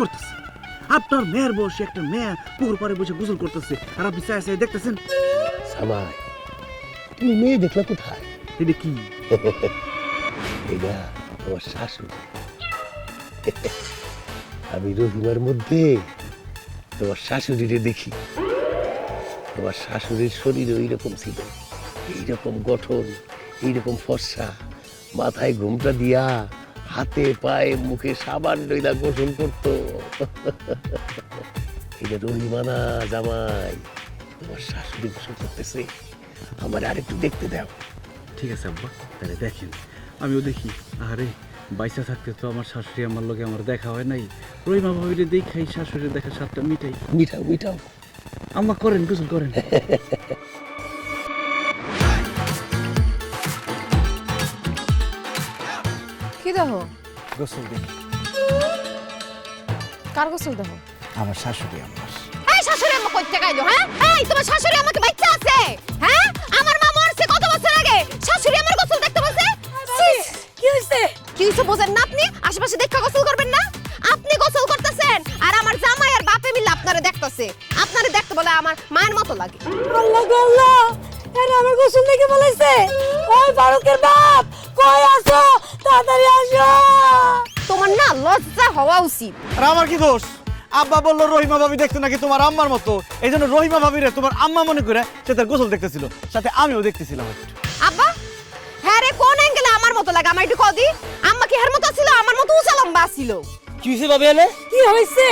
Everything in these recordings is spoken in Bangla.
করতেছে? আপনার মেয়ের বয়সী একটা মেয়ে পুকুর পাড়ে বসে গোসল করতেছে আর আপনি চাই চাই দেখতেছেন। জামাই, তুমি মেয়ে দেখলা কোথায়? এটা কি? এটা তোমার শাশুড়ি। আমি রহিমার মধ্যে তোমার শাশুড়িরে দেখি। তোমার শাশুড়ির শরীর ওইরকম ছিল, এইরকম গঠন, এইরকম ফর্সা, মাথায় ঘুমটা দিয়া হাতে পায়ে মুখে সাবান লইলা গোসল করতো। এটা রহিমানা জামাই, তোমার শাশুড়ি গোসল করতেছে। আমার আরেকটু দেখতে দাও। ঠিক আছে আব্বা, তাহলে দেখেন, আমিও দেখি। আরে বাইসা থাকতে তো আমার শাশুড়ি আমার লগে আমার দেখা হয় নাই। রহিমা ভাবিরে দেখাই শাশুড়ির দেখা সাতটা মিটাই। মিঠাও মিঠাও। আম্মা করেন, গোসল করেন। কি দেখো? গোসল দেখি। কার গোসল দেখো? আমার শাশুড়ি আমার। এই শাশুড়ি আম্মা কই থেকে আইলো? হ্যাঁ, এই তোমার শাশুড়ি আমাকে বাচ্চা আছে? হ্যাঁ, আমার মা মরছে কত বছর আগে, শাশুড়ি আমার গোসল দেখতে বলছে? কি হইছে? কি হইছে বোঝেন না আপনি? আশেপাশে দেখা গোসল করবেন না? আপনি গোসল করতেছেন আর আমার জামাই আর বাপে মিলে আপনারে দেখতেছে। আপনারে দেখতে বলে আমার মায়ের মতো লাগে। আল্লাহ গো আল্লাহ, এরা আমার গোসল দেখে বলেছে। ওই ফারুকের বাপ কই আছো? তাড়াতাড়ি আসো। তোমার না লজ্জা হওয়া উচিত। আর আমার কি দোষ? আব্বা বললো রহিমা ভাবি দেখতে নাকি তোমার আম্মার মতো, এই জন্য রহিমা ভাবিরে তোমার আম্মা মনে করে সে তার গোসল দেখতেছিল, সাথে আমিও দেখতেছিলাম একটু। আব্বা, হ্যাঁ রে, কোন অ্যাঙ্গেলে আমার মতো লাগে আমার একটু কদি? আম্মা কি হের মতো ছিল? আমার মতো উঁচা লম্বা ছিল। কি হয়েছে ভাবি এলে? কি হয়েছে?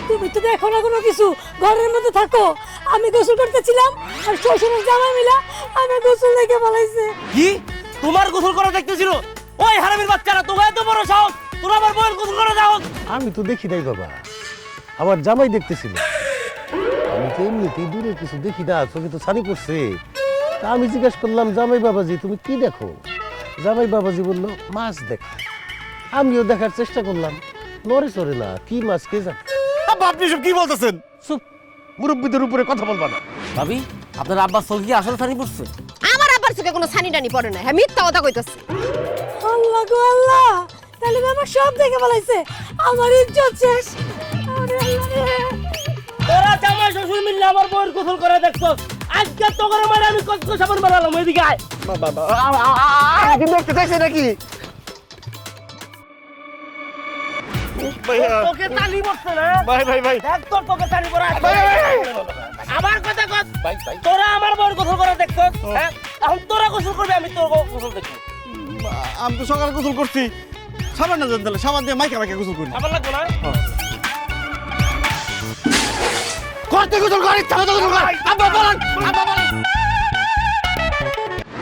তুমি তো দেখো না কোনো কিছু, ঘরের মধ্যে থাকো। আমি গোসল করতেছিলাম আর শ্বশুরের জামাই মিলা আমার গোসল দেখে বলেছে। কি তোমার গোসল করা দেখতেছিল? ওই হারামির বাচ্চারা, তোমার এত বড় সাহস, তোরা আমার বউয়ের গোসল করা দাও? আমি তো দেখি নাই বাবা, আমার জামাই দেখতেছিল। আমি তো এমনিতেই দূরে কিছু দেখি না, চোখে তো ছানি পড়ছে। তা আমি জিজ্ঞেস করলাম, জামাই বাবাজি তুমি কি দেখো? জামাই বাবাজি বলল মাছ দেখ। আমিও দেখার চেষ্টা করলাম, নড়ে চড়ে না, কি মাছ কে জানে। আব্বা আপনি সব কি বলতেছেন? চুপ, মুরব্বীদের উপরে কথা বলবা না। ভাবি, আপনার আব্বা চোখ কি আসলে ছানি পড়ছে? আমার আব্বার চোখে কোনো ছানি টানি পড়ে না। হ্যাঁ, মিথ্যা কথা কইতাছে। আল্লাহ গো আল্লাহ, তাহলে আমার সব দেখে বলেছে। আমার ইজ্জত শেষ। আরে আল্লাহ রে। তোরা জামাই শ্বশুর মিললে আমার বউয়ের গোসল করে দেখছো। আজকে তো করে মানে আমি কত সাবান বানালাম, এদিকে আয়। আমি দেখতে চাইছি নাকি? তোকে টানি পড়ছে না? ভাই ভাই ভাই দেখ তোর তোকে টানি পড়া। আমার কথা কত? ভাই ভাই, তোরা আমার বউয়ের গোসল করে দেখছো, হ্যাঁ? এখন তোরা গোসল করবি, আমি তোর গোসল দেখবো। আমি তো সকালে গোসল করছি, সাবান না জানতালে সাবান দিয়ে মাইকা মাইকা গোসল করি। আমার লাগবে না? করতে গোসল কর, ইচ্ছা মতো গোসল কর। আব্বা বলেন, আব্বা বলেন।